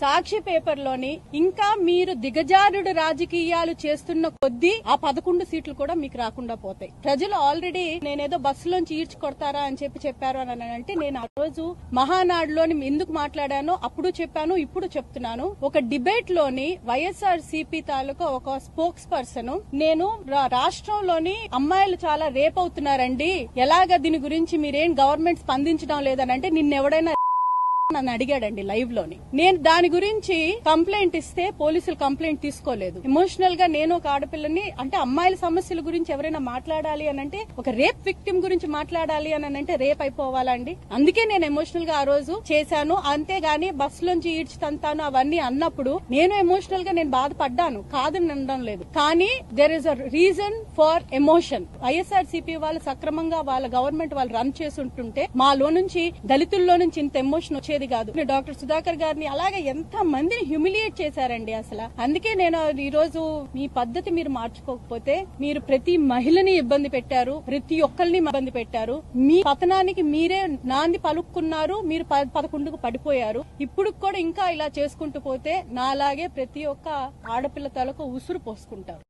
సాక్షి పేపర్లోని ఇంకా మీరు దిగజారుడు రాజకీయాలు చేస్తున్న కొద్దీ ఆ 11 సీట్లు కూడా మీకు రాకుండా పోతాయి. ప్రజలు ఆల్రెడీ నేనేదో బస్సులోంచి ఈడ్చి కొడతారా అని చెప్పారు అని అంటే, నేను ఆ రోజు మహానాడులోని ఎందుకు మాట్లాడానో అప్పుడు చెప్పాను, ఇప్పుడు చెప్తున్నాను. ఒక డిబేట్ లోని వైఎస్ఆర్ సిపి తాలూకా ఒక స్పోక్స్ పర్సన్, నేను రాష్ట్రంలోని అమ్మాయిలు చాలా రేప్ అవుతున్నారండి, ఎలాగ దీని గురించి మీరేం గవర్నమెంట్ స్పందించడం లేదనంటే నిన్నెవడైనా నన్ను అడిగాడండి లైవ్ లోని. నేను దాని గురించి కంప్లైంట్ ఇస్తే పోలీసులు కంప్లైంట్ తీసుకోలేదు. ఎమోషనల్ గా నేను ఒక ఆడపిల్లని, అంటే అమ్మాయిల సమస్యల గురించి ఎవరైనా మాట్లాడాలి అని అంటే, ఒక రేప్ విక్టిమ్ గురించి మాట్లాడాలి అని అంటే రేప్ అయిపోవాలండి. అందుకే నేను ఎమోషనల్ గా ఆ రోజు చేశాను. అంతేగాని బస్సులోంచి ఈడ్చి తంతాను అవన్నీ అన్నప్పుడు నేను ఎమోషనల్ గా నేను బాధపడ్డాను, కాదని అనడం లేదు. కానీ there is a reason for emotion. YSR CP వాళ్ళు సక్రమంగా వాళ్ళ గవర్నమెంట్ వాళ్ళు రన్ చేసి ఉంటుంటే మాలో నుంచి దళితుల్లో నుంచి ఇంత ఎమోషన్ వచ్చేది కాదు. డాక్టర్ సుధాకర్ గారిని అలాగే ఎంత మందిని హ్యూమిలియేట్ చేశారండి అసలు. అందుకే నేను ఈ రోజు మీ పద్ధతి మీరు మార్చుకోకపోతే మీరు ప్రతి మహిళని ఇబ్బంది పెట్టారు, ప్రతి ఒక్కరిని ఇబ్బంది పెట్టారు. మీ పతనానికి మీరే నాంది పలుక్కున్నారు. మీరు 11కు పడిపోయారు. ఇప్పుడు కూడా ఇంకా ఇలా చేసుకుంటూ పోతే నాలాగే ప్రతి ఒక్క ఆడపిల్ల తలకు ఉసురు పోసుకుంటారు.